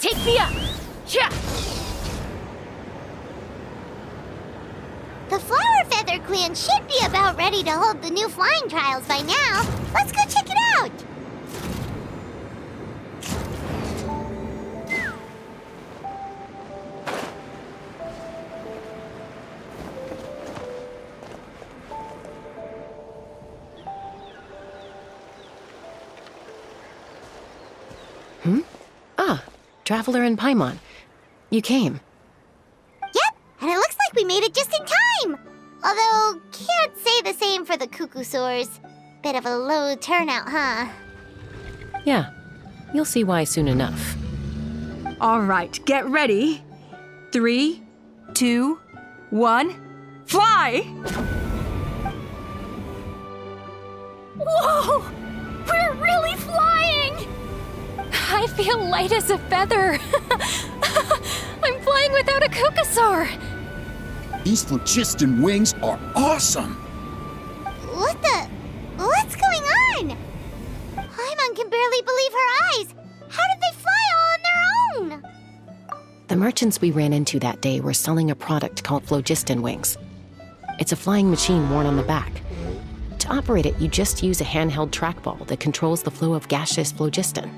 take me up! Yeah. The Flower Feather Clan should be about ready to hold the new flying trials by now. Let's go check it out! Traveler and Paimon. You came. Yep, and it looks like we made it just in time! Although, can't say the same for the Cuckoosaurs. Bit of a low turnout, huh? Yeah, you'll see why soon enough. All right, get ready. 3, 2, 1, fly! Whoa! We're really flying! I feel light as a feather. I'm flying without a Cuckoosaur. These phlogiston wings are awesome! What's going on? Paimon can barely believe her eyes. How did they fly all on their own? The merchants we ran into that day were selling a product called phlogiston wings. It's a flying machine worn on the back. To operate it, you just use a handheld trackball that controls the flow of gaseous phlogiston.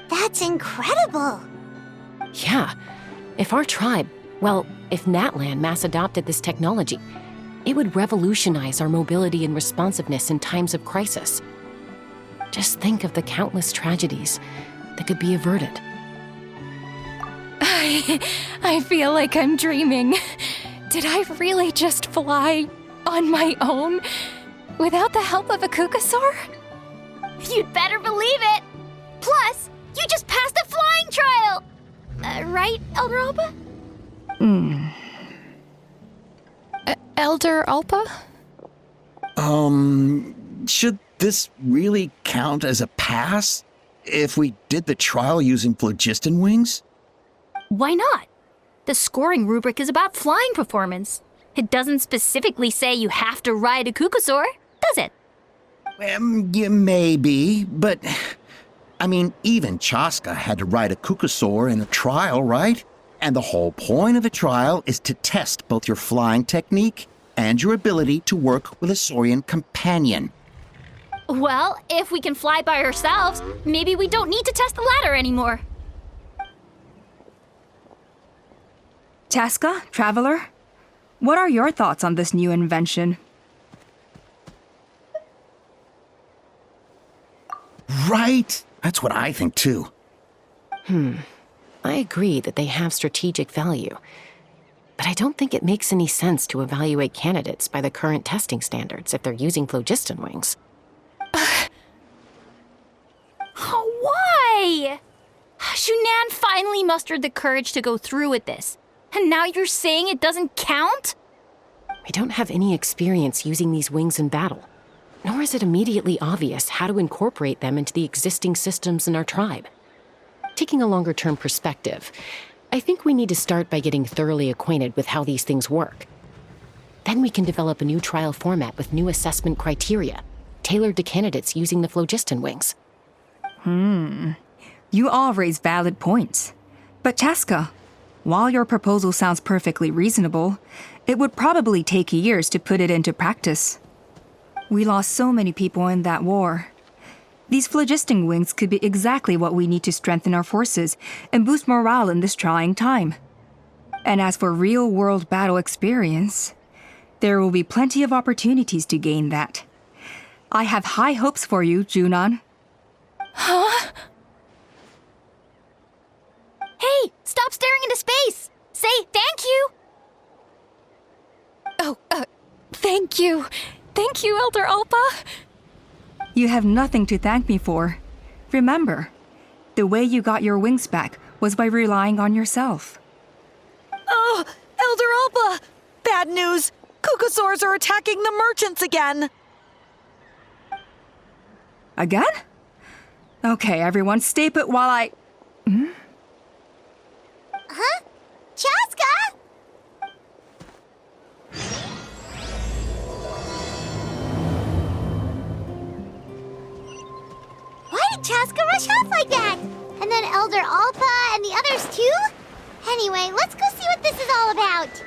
That's incredible! Yeah, if Natlan mass adopted this technology, it would revolutionize our mobility and responsiveness in times of crisis. Just think of the countless tragedies that could be averted. I feel like I'm dreaming. Did I really just fly on my own without the help of a Cuckoosaur? You'd better believe it! Plus, you just passed a flying trial! Right, Elder Alpa? Elder Alpa? Should this really count as a pass? If we did the trial using phlogiston wings? Why not? The scoring rubric is about flying performance. It doesn't specifically say you have to ride a Cuckoosaur, does it? Yeah, maybe, but... I mean, even Chaska had to ride a Cuckoosaur in a trial, right? And the whole point of a trial is to test both your flying technique and your ability to work with a Saurian companion. Well, if we can fly by ourselves, maybe we don't need to test the ladder anymore. Chaska, Traveler, what are your thoughts on this new invention? Right? That's what I think, too. I agree that they have strategic value, but I don't think it makes any sense to evaluate candidates by the current testing standards if they're using phlogiston wings. Why? Shunan finally mustered the courage to go through with this, and now you're saying it doesn't count? We don't have any experience using these wings in battle, nor is it immediately obvious how to incorporate them into the existing systems in our tribe. Taking a longer-term perspective, I think we need to start by getting thoroughly acquainted with how these things work. Then we can develop a new trial format with new assessment criteria, tailored to candidates using the phlogiston wings. You all raise valid points. But Chaska, while your proposal sounds perfectly reasonable, it would probably take years to put it into practice. We lost so many people in that war. These phlogiston wings could be exactly what we need to strengthen our forces and boost morale in this trying time. And as for real-world battle experience, there will be plenty of opportunities to gain that. I have high hopes for you, Junon. Huh? Hey, stop staring into space! Say thank you! Oh, thank you. Thank you, Elder Alpa. You have nothing to thank me for. Remember, the way you got your wings back was by relying on yourself. Oh, Elder Alpa! Bad news! Cuckoosaurs are attacking the merchants again! Again? Okay, everyone, stay put while I... Huh? Chaska? Why did Chaska rush off like that? And then Elder Alpa and the other too? Anyway, let's go see what this is all about.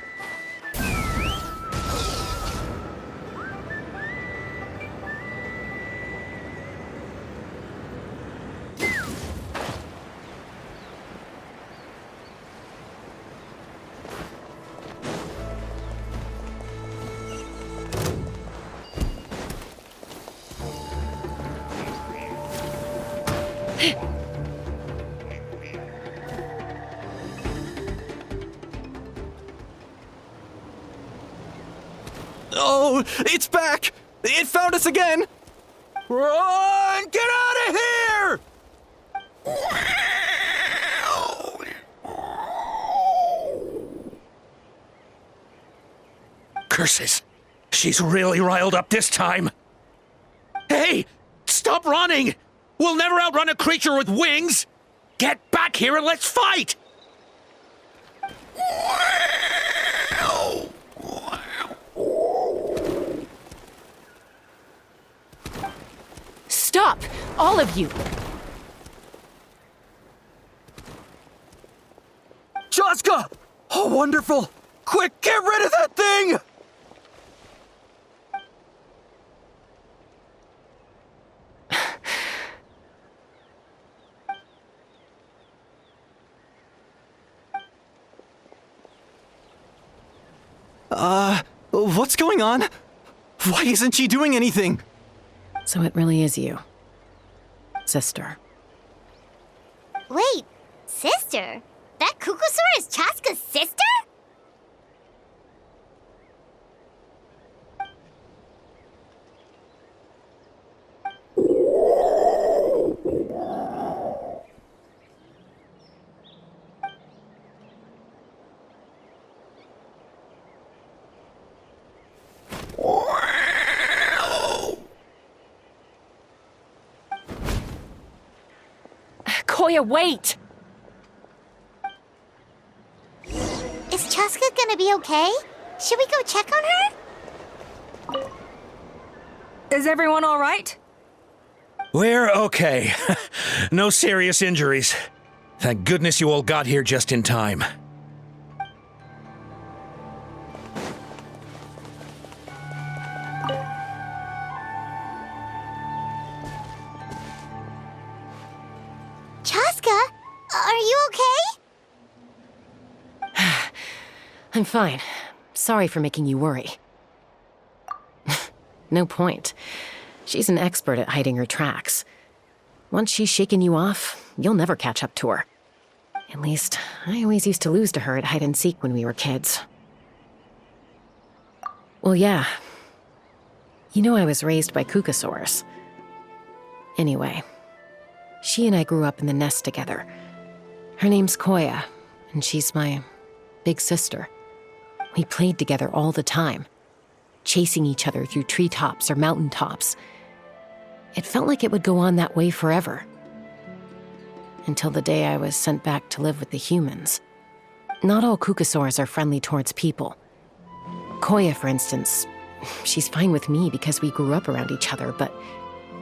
Oh, it's back! It found us again! Run! Get out of here! Curses! She's really riled up this time! Hey! Stop running! We'll never outrun a creature with wings! Get back here and let's fight! Stop! All of you! Chaska! Oh, wonderful! Quick, get rid of that thing! What's going on? Why isn't she doing anything? So it really is you. Sister. Wait, sister? That Kukusaur is Chaska's sister? Koya, wait! Is Chaska gonna be okay? Should we go check on her? Is everyone all right? We're okay. No serious injuries. Thank goodness you all got here just in time. Chaska, are you okay? I'm fine. Sorry for making you worry. No point. She's an expert at hiding her tracks. Once she's shaken you off, you'll never catch up to her. At least, I always used to lose to her at hide-and-seek when we were kids. Well, yeah. You know I was raised by Kukusaurs. Anyway, she and I grew up in the nest together. Her name's Koya, and she's my big sister. We played together all the time, chasing each other through treetops or mountaintops. It felt like it would go on that way forever. Until the day I was sent back to live with the humans. Not all Kukusaurs are friendly towards people. Koya, for instance, she's fine with me because we grew up around each other, but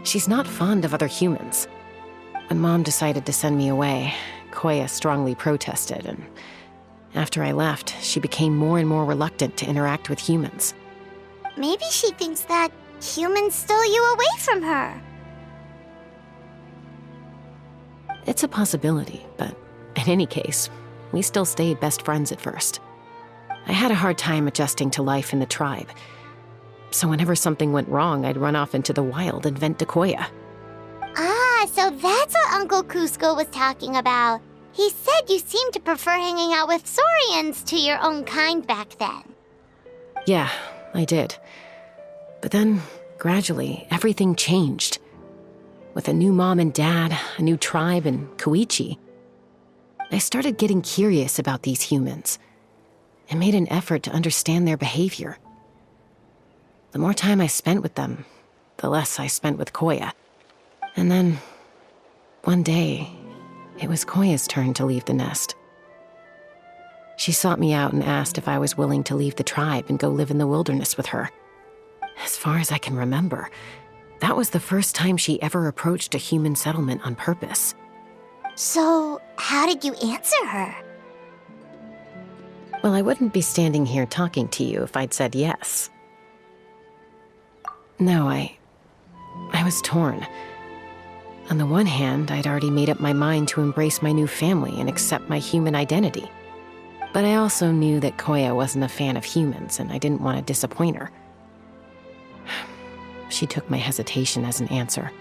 she's not fond of other humans. When Mom decided to send me away, Koya strongly protested, and after I left, she became more and more reluctant to interact with humans. Maybe she thinks that humans stole you away from her. It's a possibility, but in any case, we still stayed best friends at first. I had a hard time adjusting to life in the tribe, so whenever something went wrong, I'd run off into the wild and vent to Koya. Ah, so that's what Uncle Cusco was talking about. He said you seemed to prefer hanging out with Saurians to your own kind back then. Yeah, I did. But then, gradually, everything changed. With a new mom and dad, a new tribe, and Koichi, I started getting curious about these humans and made an effort to understand their behavior. The more time I spent with them, the less I spent with Koya. And then, one day, it was Koya's turn to leave the nest. She sought me out and asked if I was willing to leave the tribe and go live in the wilderness with her. As far as I can remember, that was the first time she ever approached a human settlement on purpose. So, how did you answer her? Well, I wouldn't be standing here talking to you if I'd said yes. No, I was torn. On the one hand, I'd already made up my mind to embrace my new family and accept my human identity. But I also knew that Koya wasn't a fan of humans, and I didn't want to disappoint her. She took my hesitation as an answer.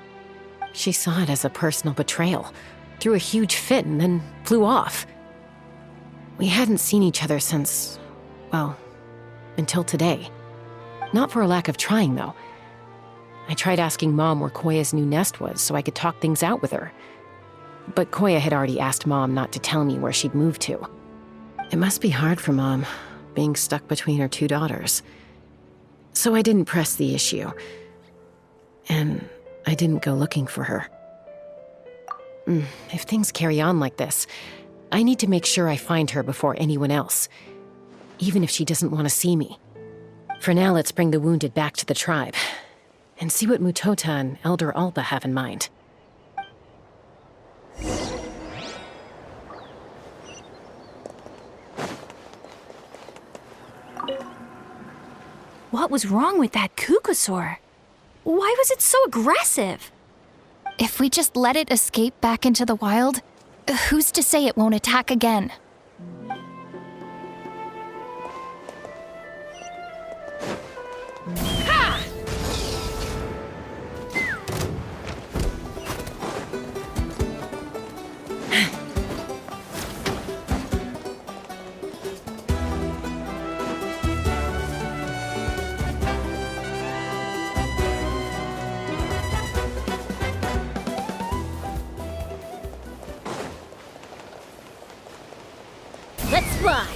She saw it as a personal betrayal, threw a huge fit, and then flew off. We hadn't seen each other since, well, until today. Not for a lack of trying, though. I tried asking Mom where Koya's new nest was so I could talk things out with her. But Koya had already asked Mom not to tell me where she'd moved to. It must be hard for Mom, being stuck between her two daughters. So I didn't press the issue. And I didn't go looking for her. If things carry on like this, I need to make sure I find her before anyone else, even if she doesn't want to see me. For now, let's bring the wounded back to the tribe, and see what Mutota and Elder Alba have in mind. What was wrong with that Kukusaur? Why was it so aggressive? If we just let it escape back into the wild, who's to say it won't attack again? Let's fly!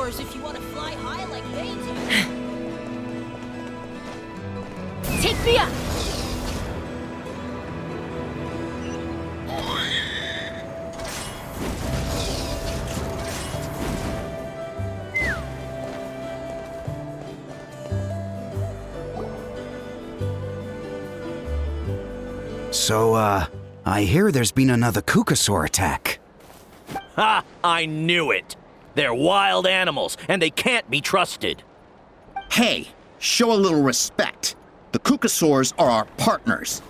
If you want to fly high like they do. Take me up! So, I hear there's been another Kukusaur attack. Ha! I knew it! They're wild animals, and they can't be trusted. Hey, show a little respect. The Kukusaurs are our partners.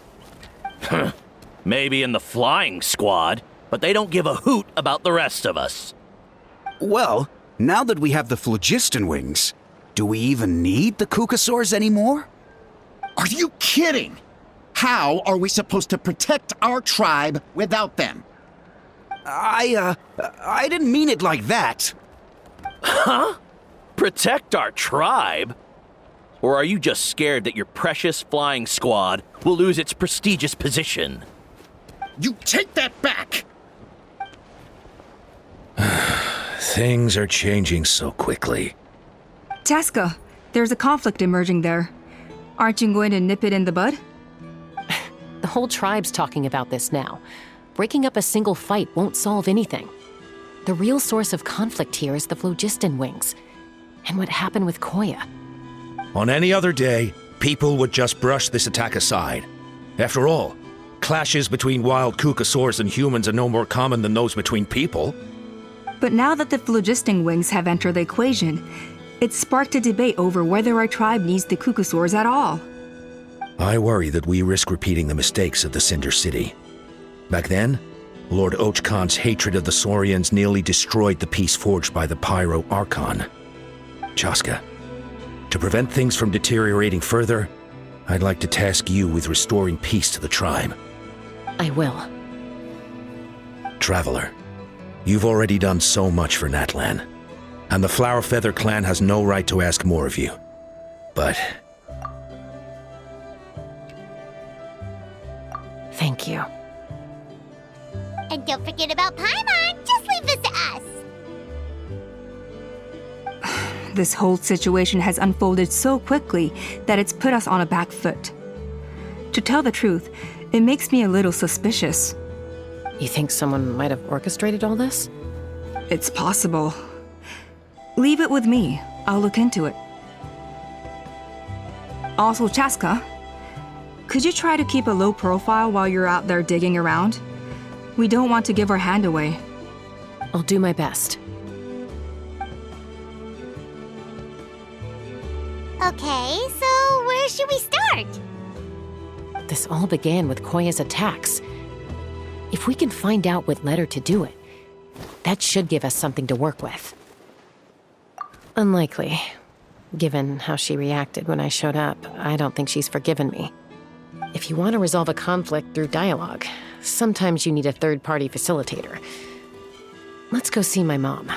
Maybe in the flying squad, but they don't give a hoot about the rest of us. Well, now that we have the phlogiston wings, do we even need the Kukusaurs anymore? Are you kidding? How are we supposed to protect our tribe without them? I didn't mean it like that. Huh? Protect our tribe? Or are you just scared that your precious flying squad will lose its prestigious position? You take that back! Things are changing so quickly. Chaska, there's a conflict emerging there. Aren't you going to nip it in the bud? The whole tribe's talking about this now. Breaking up a single fight won't solve anything. The real source of conflict here is the phlogiston wings, and what happened with Koya. On any other day, people would just brush this attack aside. After all, clashes between wild Kukusaurs and humans are no more common than those between people. But now that the phlogiston wings have entered the equation, it's sparked a debate over whether our tribe needs the Kukusaurs at all. I worry that we risk repeating the mistakes of the Cinder City. Back then, Lord Ochkan's hatred of the Saurians nearly destroyed the peace forged by the Pyro Archon. Chaska, to prevent things from deteriorating further, I'd like to task you with restoring peace to the tribe. I will. Traveler, you've already done so much for Natlan, and the Flower Feather clan has no right to ask more of you. But Thank you. And don't forget about Paimon. Just leave this to us. This whole situation has unfolded so quickly that it's put us on a back foot. To tell the truth, it makes me a little suspicious. You think someone might have orchestrated all this? It's possible. Leave it with me. I'll look into it. Also, Chaska, could you try to keep a low profile while you're out there digging around? We don't want to give our hand away. I'll do my best. Okay, so where should we start? This all began with Koya's attacks. If we can find out what led her to do it, that should give us something to work with. Unlikely. Given how she reacted when I showed up, I don't think she's forgiven me. If you want to resolve a conflict through dialogue, sometimes you need a third-party facilitator. Let's go see my mom.